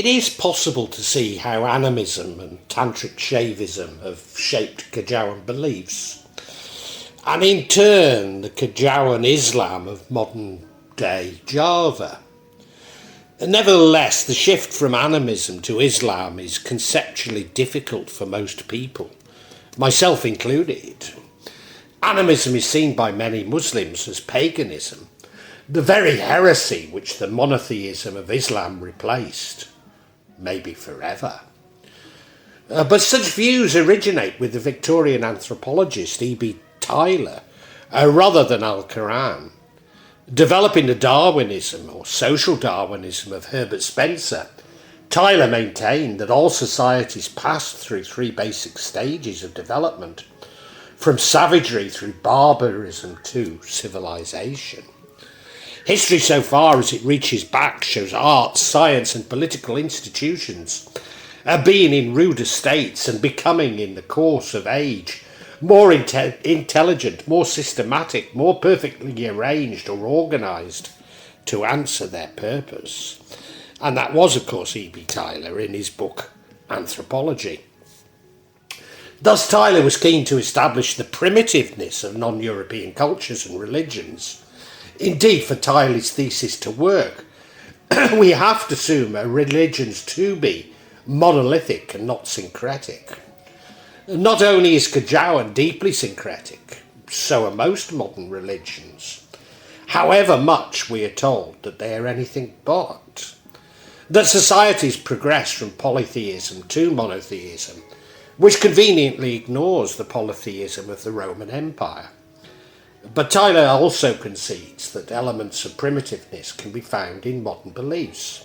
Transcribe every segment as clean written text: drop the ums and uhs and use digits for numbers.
It is possible to see how animism and tantric Shaivism have shaped Kejawen beliefs, and in turn the Kejawen Islam of modern-day Java. Nevertheless, the shift from animism to Islam is conceptually difficult for most people, myself included. Animism is seen by many Muslims as paganism, the very heresy which the monotheism of Islam replaced, maybe forever. But such views originate with the Victorian anthropologist EB Tylor, rather than Al-Qur'an. Developing the Darwinism or social Darwinism of Herbert Spencer, Tylor maintained that all societies pass through three basic stages of development, from savagery through barbarism to civilisation. History so far as it reaches back shows art, science and political institutions being in ruder states and becoming in the course of age more intelligent, more systematic, more perfectly arranged or organised to answer their purpose. And that was, of course, EB Tylor in his book Anthropology. Thus, Tylor was keen to establish the primitiveness of non-European cultures and religions. Indeed, for Tylor's thesis to work, we have to assume religions to be monolithic and not syncretic. Not only is Kejawen deeply syncretic, so are most modern religions. However much we are told that they are anything but. That societies progress from polytheism to monotheism, which conveniently ignores the polytheism of the Roman Empire. But Tylor also concedes that elements of primitiveness can be found in modern beliefs.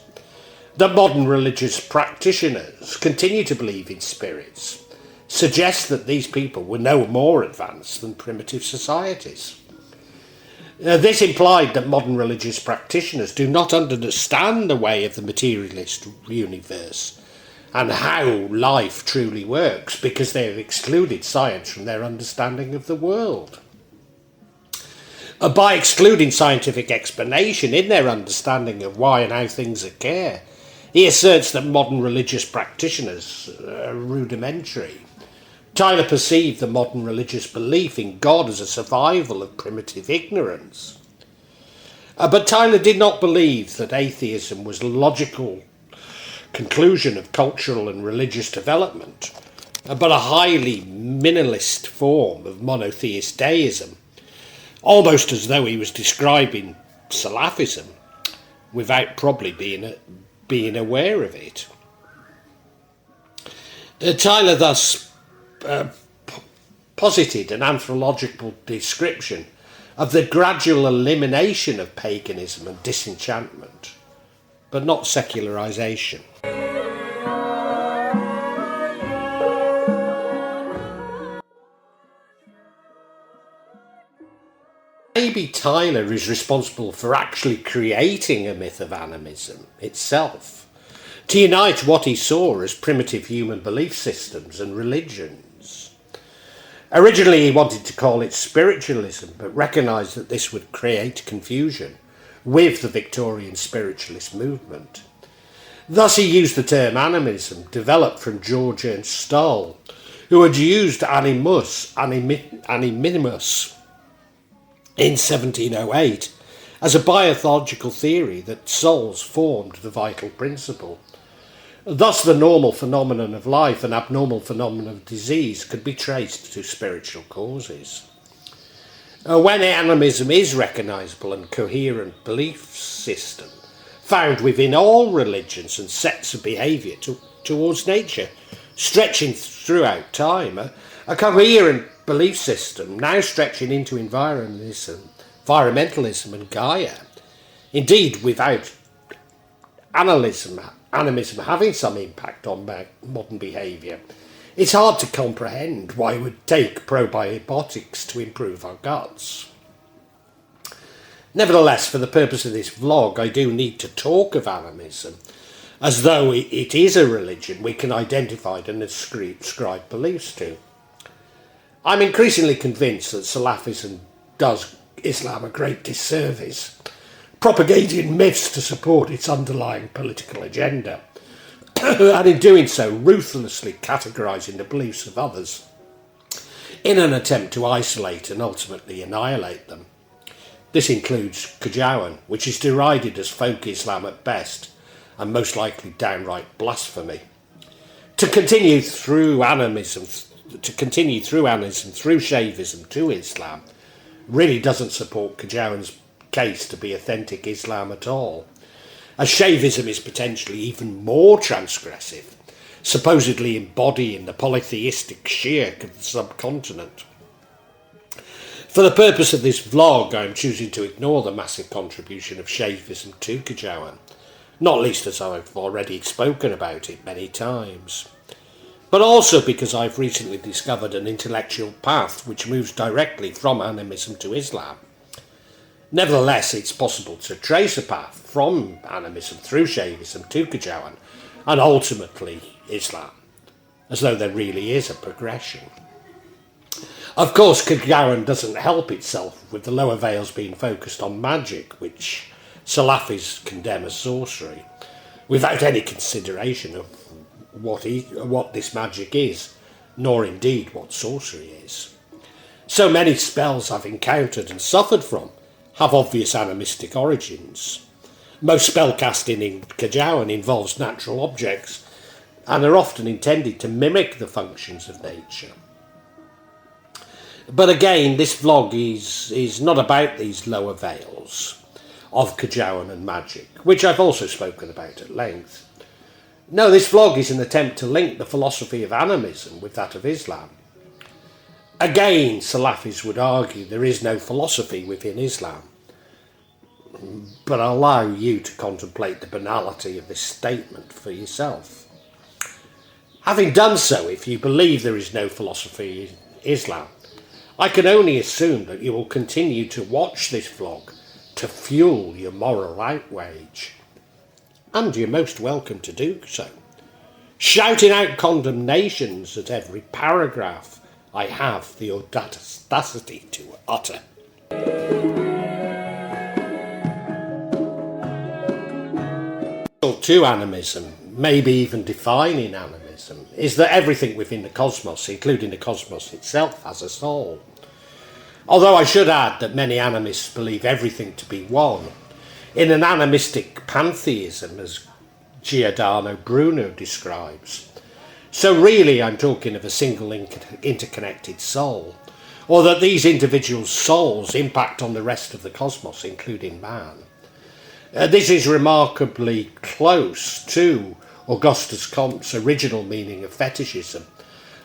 That modern religious practitioners continue to believe in spirits suggests that these people were no more advanced than primitive societies. This implied that modern religious practitioners do not understand the way of the materialist universe and how life truly works because they have excluded science from their understanding of the world. By excluding scientific explanation in their understanding of why and how things occur, he asserts that modern religious practitioners are rudimentary. Tylor perceived the modern religious belief in God as a survival of primitive ignorance. But Tylor did not believe that atheism was a logical conclusion of cultural and religious development, but a highly minimalist form of monotheist deism, almost as though he was describing Salafism without probably being aware of it. Tylor thus posited an anthropological description of the gradual elimination of paganism and disenchantment, but not secularisation. EB Tylor is responsible for actually creating a myth of animism itself, to unite what he saw as primitive human belief systems and religions. Originally he wanted to call it spiritualism, but recognised that this would create confusion with the Victorian spiritualist movement. Thus he used the term animism, developed from George Ernst Stahl, who had used animus in 1708 as a biothological theory that souls formed the vital principle. Thus the normal phenomenon of life and abnormal phenomenon of disease could be traced to spiritual causes. When animism is recognisable and coherent belief system, found within all religions and sets of behaviour towards nature, stretching throughout time, a coherent belief system now stretching into environmentalism and Gaia. Indeed, without animism having some impact on modern behaviour, it's hard to comprehend why it would take probiotics to improve our guts. Nevertheless, for the purpose of this vlog, I do need to talk of animism as though it is a religion we can identify and ascribe beliefs to. I'm increasingly convinced that Salafism does Islam a great disservice, propagating myths to support its underlying political agenda, and in doing so ruthlessly categorising the beliefs of others in an attempt to isolate and ultimately annihilate them. This includes Kejawen, which is derided as folk Islam at best, and most likely downright blasphemy. To continue through animism through Shaivism to Islam really doesn't support Kejawen's case to be authentic Islam at all, as Shaivism is potentially even more transgressive, supposedly embodying the polytheistic shirk of the subcontinent. For the purpose of this vlog, I am choosing to ignore the massive contribution of Shaivism to Kejawen, not least as I've already spoken about it many times, but also because I've recently discovered an intellectual path which moves directly from animism to Islam. Nevertheless, it's possible to trace a path from animism through Shaivism to Kejawen and ultimately Islam, as though there really is a progression. Of course, Kejawen doesn't help itself with the lower veils being focused on magic, which Salafis condemn as sorcery, without any consideration of what this magic is, nor indeed what sorcery is. So many spells I've encountered and suffered from have obvious animistic origins. Most spellcasting in Kejawen involves natural objects and are often intended to mimic the functions of nature. But again, this vlog is not about these lower veils of Kejawen and magic, which I've also spoken about at length. No, this vlog is an attempt to link the philosophy of animism with that of Islam. Again, Salafis would argue there is no philosophy within Islam, but I'll allow you to contemplate the banality of this statement for yourself. Having done so, if you believe there is no philosophy in Islam, I can only assume that you will continue to watch this vlog to fuel your moral outrage. And you're most welcome to do so, shouting out condemnations at every paragraph I have the audacity to utter. To animism, maybe even defining animism, is that everything within the cosmos, including the cosmos itself, has a soul. Although I should add that many animists believe everything to be one, in an animistic pantheism, as Giordano Bruno describes. So really I'm talking of a single interconnected soul, or that these individual souls impact on the rest of the cosmos, including man. This is remarkably close to Auguste Comte's original meaning of fetishism,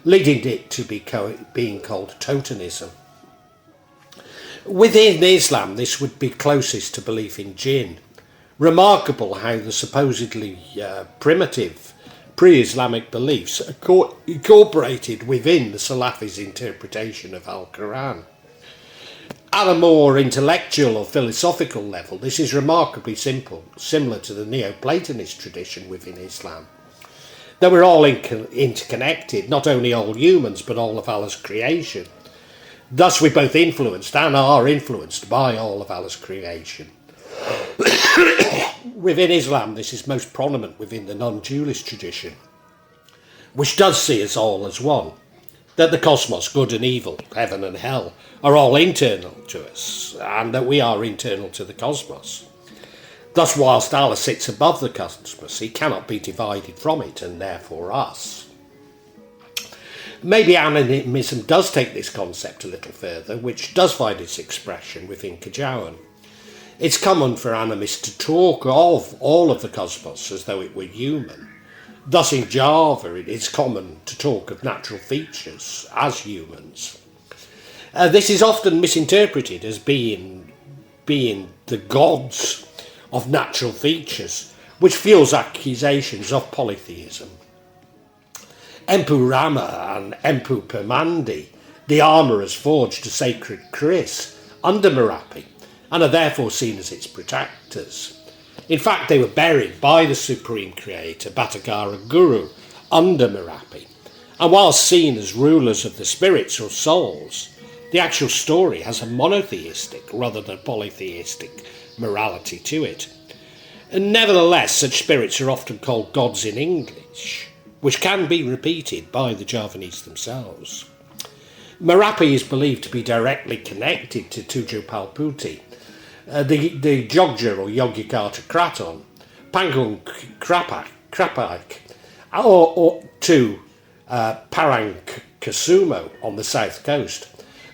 leading it to being called totemism. Within Islam, this would be closest to belief in jinn. Remarkable how the supposedly primitive pre-Islamic beliefs are incorporated within the Salafis' interpretation of Al-Qur'an. At a more intellectual or philosophical level, this is remarkably similar to the Neo-Platonist tradition within Islam. That we're all interconnected, not only all humans, but all of Allah's creation. Thus we're both influenced and are influenced by all of Allah's creation. Within Islam, this is most prominent within the non-dualist tradition, which does see us all as one. That the cosmos, good and evil, heaven and hell, are all internal to us, and that we are internal to the cosmos. Thus, whilst Allah sits above the cosmos, he cannot be divided from it, and therefore us. Maybe animism does take this concept a little further, which does find its expression within Kejawen. It's common for animists to talk of all of the cosmos as though it were human. Thus in Java it is common to talk of natural features as humans. This is often misinterpreted as being the gods of natural features, which fuels accusations of polytheism. Empu Rama and Empu Permandi, the armourers forged a sacred kris under Merapi, and are therefore seen as its protectors. In fact, they were buried by the Supreme Creator, Bhattacharya Guru, under Merapi, and whilst seen as rulers of the spirits or souls, the actual story has a monotheistic rather than polytheistic morality to it. And nevertheless, such spirits are often called gods in English, which can be repeated by the Javanese themselves. Merapi is believed to be directly connected to Tujuh Palputi, the Jogja or Yogyakarta Kraton, Panggung Krapaik, or to Parangkusumo on the south coast,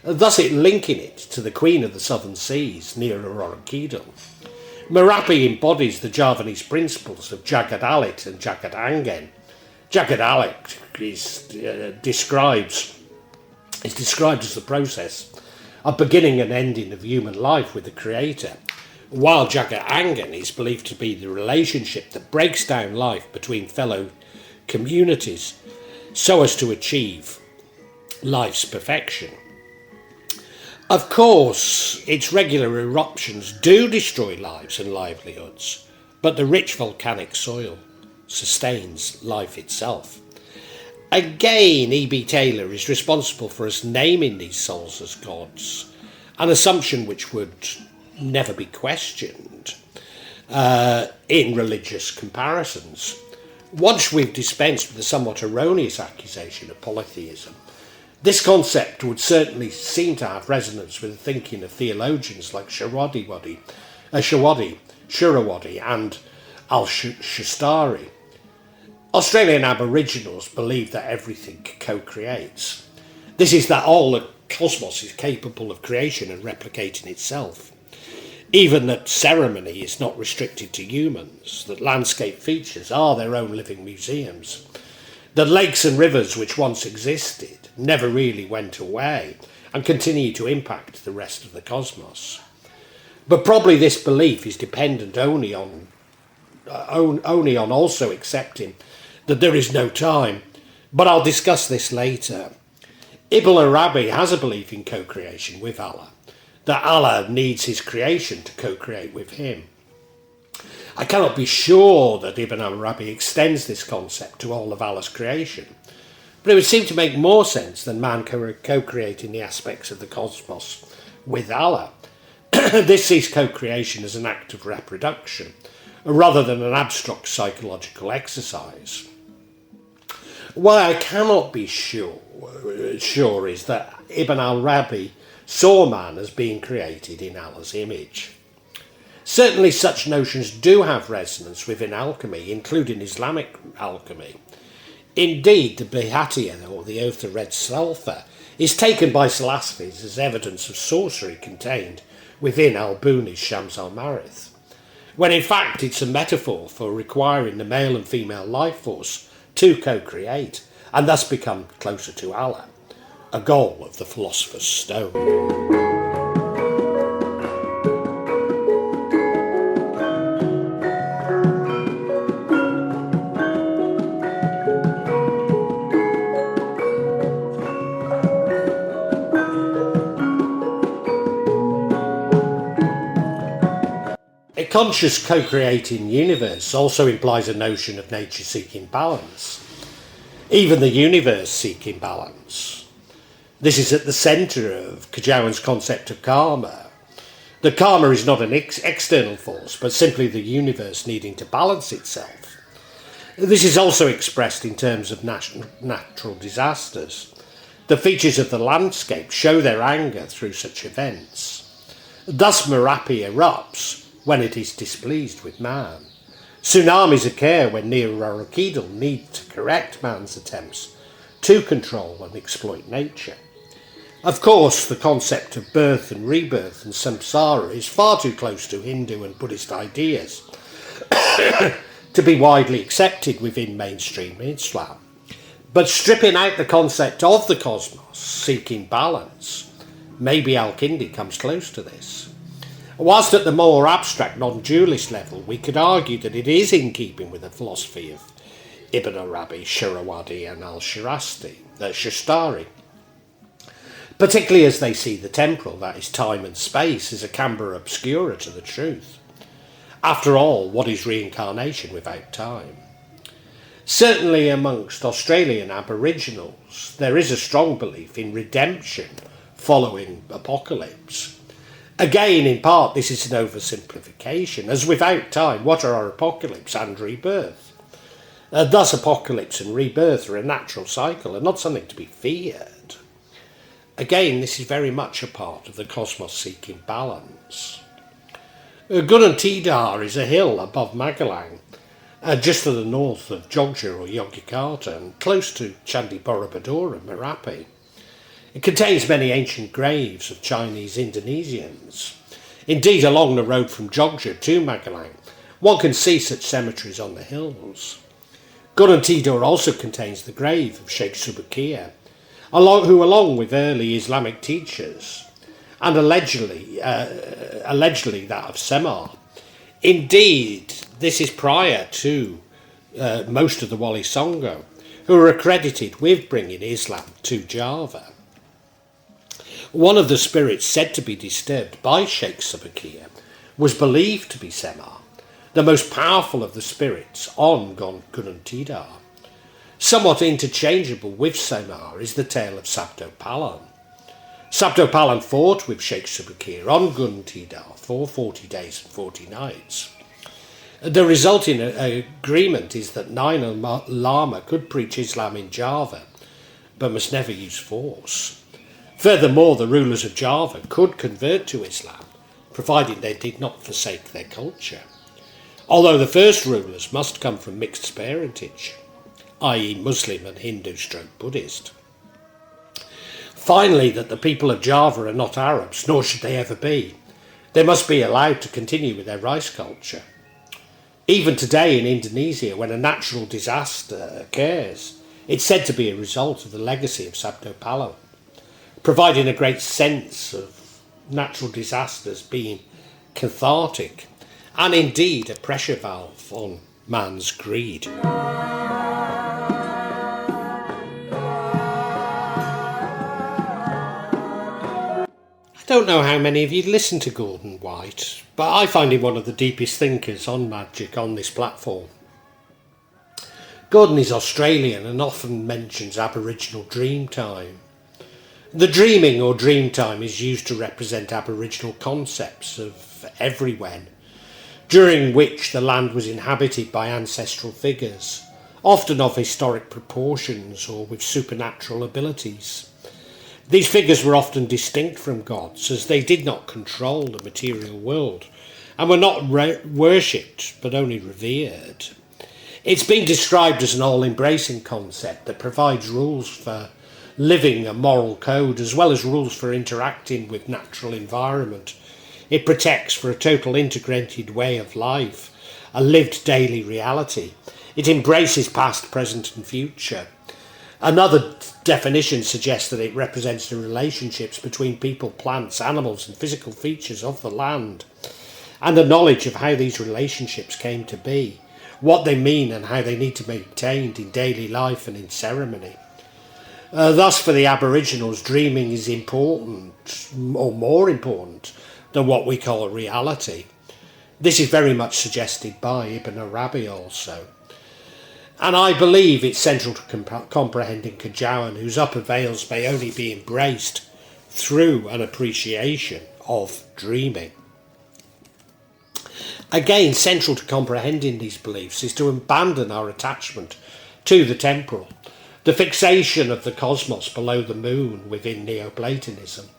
thus it linking it to the Queen of the Southern Seas, near Rorokidal. Merapi embodies the Javanese principles of Jagad Alit and Jagad Angen. Jagad Alit is described as the process of beginning and ending of human life with the Creator, while Jagad Angen is believed to be the relationship that breaks down life between fellow communities so as to achieve life's perfection. Of course, its regular eruptions do destroy lives and livelihoods, but the rich volcanic soil sustains life itself. Again, EB Tylor is responsible for us naming these souls as gods, an assumption which would never be questioned in religious comparisons. Once we've dispensed with the somewhat erroneous accusation of polytheism, this concept would certainly seem to have resonance with the thinking of theologians like Shawaddi, Shurawadi and Al-Shustari. Australian Aboriginals believe that everything co-creates. This is that all the cosmos is capable of creation and replicating itself. Even that ceremony is not restricted to humans, that landscape features are their own living museums, that lakes and rivers which once existed never really went away and continue to impact the rest of the cosmos. But probably this belief is dependent only on also accepting that there is no time, but I'll discuss this later. Ibn Arabi has a belief in co-creation with Allah, that Allah needs his creation to co-create with him. I cannot be sure that Ibn Arabi extends this concept to all of Allah's creation, but it would seem to make more sense than man co-creating the aspects of the cosmos with Allah. This sees co-creation as an act of reproduction, rather than an abstract psychological exercise. Why I cannot be sure is that Ibn Arabi saw man as being created in Allah's image. Certainly such notions do have resonance within alchemy, including Islamic alchemy. Indeed, the Behatia, or the oath of red sulphur, is taken by Salasfis as evidence of sorcery contained within Al-Buni's Shams al-Marith, when in fact it's a metaphor for requiring the male and female life force to co-create and thus become closer to Allah, a goal of the Philosopher's Stone. A conscious co-creating universe also implies a notion of nature seeking balance, even the universe seeking balance. This is at the centre of Kejawen's concept of karma. The karma is not an external force, but simply the universe needing to balance itself. This is also expressed in terms of natural disasters. The features of the landscape show their anger through such events. Thus Merapi erupts when it is displeased with man. Tsunamis occur when Neo-Platonism need to correct man's attempts to control and exploit nature. Of course, the concept of birth and rebirth and samsara is far too close to Hindu and Buddhist ideas to be widely accepted within mainstream Islam. But stripping out the concept of the cosmos seeking balance, maybe Al-Kindi comes close to this. Whilst at the more abstract, non-dualist level, we could argue that it is in keeping with the philosophy of Ibn Arabi, Shurawadi and Al-Shustari, particularly as they see the temporal, that is time and space, as a camera obscura to the truth. After all, what is reincarnation without time? Certainly amongst Australian Aboriginals, there is a strong belief in redemption following apocalypse. Again, in part, this is an oversimplification, as without time, what are apocalypse and rebirth? Thus, apocalypse and rebirth are a natural cycle and not something to be feared. Again, this is very much a part of the cosmos seeking balance. Gunung Tidar is a hill above Magelang, just to the north of Jogja or Yogyakarta and close to Candi Borobudur and Merapi. It contains many ancient graves of Chinese Indonesians. Indeed, along the road from Jogja to Magelang, one can see such cemeteries on the hills. Gunung Tidar also contains the grave of Sheikh Subakir, who, along with early Islamic teachers, and allegedly that of Semar. Indeed, this is prior to most of the Wali Songo, who are accredited with bringing Islam to Java. One of the spirits said to be disturbed by Sheikh Subakir was believed to be Semar, the most powerful of the spirits on Gunung Tidar. Somewhat interchangeable with Semar is the tale of Sabdo Palan. Sabdo Palan fought with Sheikh Subakir on Gunung Tidar for 40 days and 40 nights. The resulting agreement is that Nine Lama could preach Islam in Java, but must never use force. Furthermore, the rulers of Java could convert to Islam, provided they did not forsake their culture. Although the first rulers must come from mixed parentage, i.e. Muslim and Hindu/Buddhist. Finally, that the people of Java are not Arabs, nor should they ever be. They must be allowed to continue with their rice culture. Even today in Indonesia, when a natural disaster occurs, it's said to be a result of the legacy of Sabdo Palan, providing a great sense of natural disasters being cathartic and indeed a pressure valve on man's greed. I don't know how many of you listen to Gordon White, but I find him one of the deepest thinkers on magic on this platform. Gordon is Australian and often mentions Aboriginal dream time. The dreaming or dream time is used to represent Aboriginal concepts of everywhen, during which the land was inhabited by ancestral figures, often of historic proportions or with supernatural abilities. These figures were often distinct from gods, as they did not control the material world and were not worshipped but only revered. It's been described as an all-embracing concept that provides rules for living a moral code as well as rules for interacting with natural environment. It protects for a total integrated way of life, a lived daily reality. It embraces past, present and future. Another definition suggests that it represents the relationships between people, plants, animals and physical features of the land, and the knowledge of how these relationships came to be, what they mean and how they need to be maintained in daily life and in ceremony. Thus, for the Aboriginals, dreaming is important, or more important, than what we call reality. This is very much suggested by Ibn Arabi also. And I believe it's central to comprehending Kejawen, whose upper veils may only be embraced through an appreciation of dreaming. Again, central to comprehending these beliefs is to abandon our attachment to the temporal, the fixation of the cosmos below the moon within Neo-Platonism.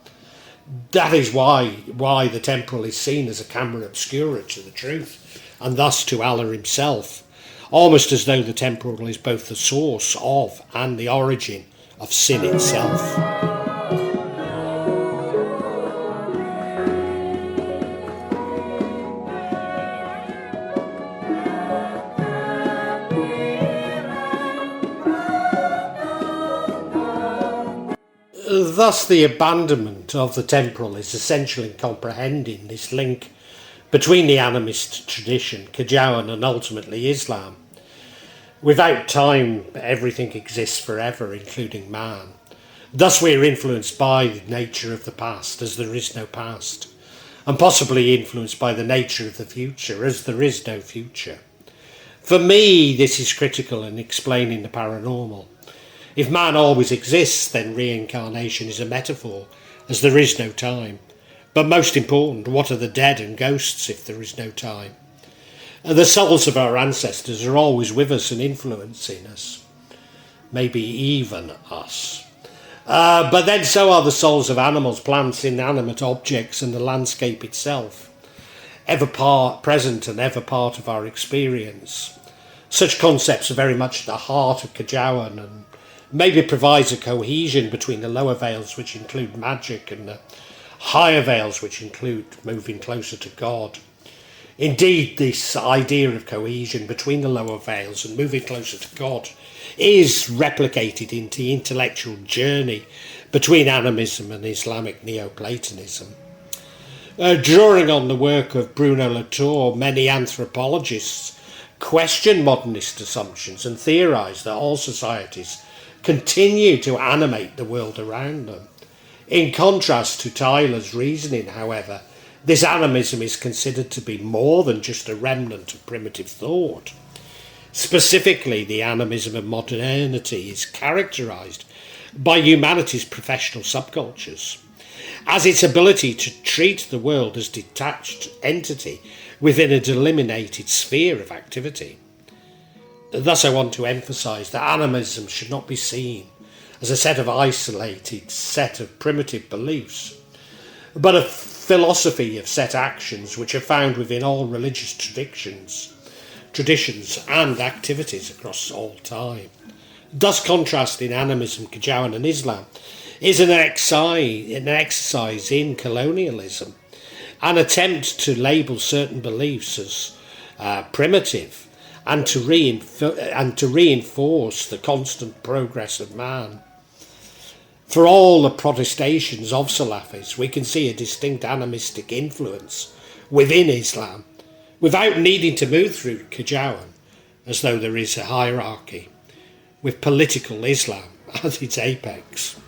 That is why the temporal is seen as a camera obscura to the truth, and thus to Allah himself, almost as though the temporal is both the source of and the origin of sin itself. Thus, the abandonment of the temporal is essential in comprehending this link between the animist tradition, Kejawen, and ultimately Islam. Without time, everything exists forever, including man. Thus, we are influenced by the nature of the past, as there is no past, and possibly influenced by the nature of the future, as there is no future. For me, this is critical in explaining the paranormal. If man always exists, then reincarnation is a metaphor, as there is no time. But most important, what are the dead and ghosts if there is no time? The souls of our ancestors are always with us and influencing us, maybe even us. But then so are the souls of animals, plants, inanimate objects and the landscape itself, ever present and ever part of our experience. Such concepts are very much at the heart of Kejawen and maybe provides a cohesion between the lower veils, which include magic, and the higher veils, which include moving closer to God. Indeed, this idea of cohesion between the lower veils and moving closer to God is replicated into the intellectual journey between animism and Islamic Neo-Platonism. Drawing on the work of Bruno Latour, many anthropologists question modernist assumptions and theorise that all societies continue to animate the world around them. In contrast to Tylor's reasoning, however, this animism is considered to be more than just a remnant of primitive thought. Specifically, the animism of modernity is characterised by humanity's professional subcultures, as its ability to treat the world as a detached entity within a delimited sphere of activity. Thus, I want to emphasise that animism should not be seen as a isolated set of primitive beliefs, but a philosophy of set actions which are found within all religious traditions and activities across all time. Thus, contrasting animism, Kejawen and Islam is an exercise in colonialism, an attempt to label certain beliefs as primitive and to reinforce the constant progress of man. For all the protestations of Salafis, we can see a distinct animistic influence within Islam, without needing to move through Kejawen, as though there is a hierarchy, with political Islam at its apex.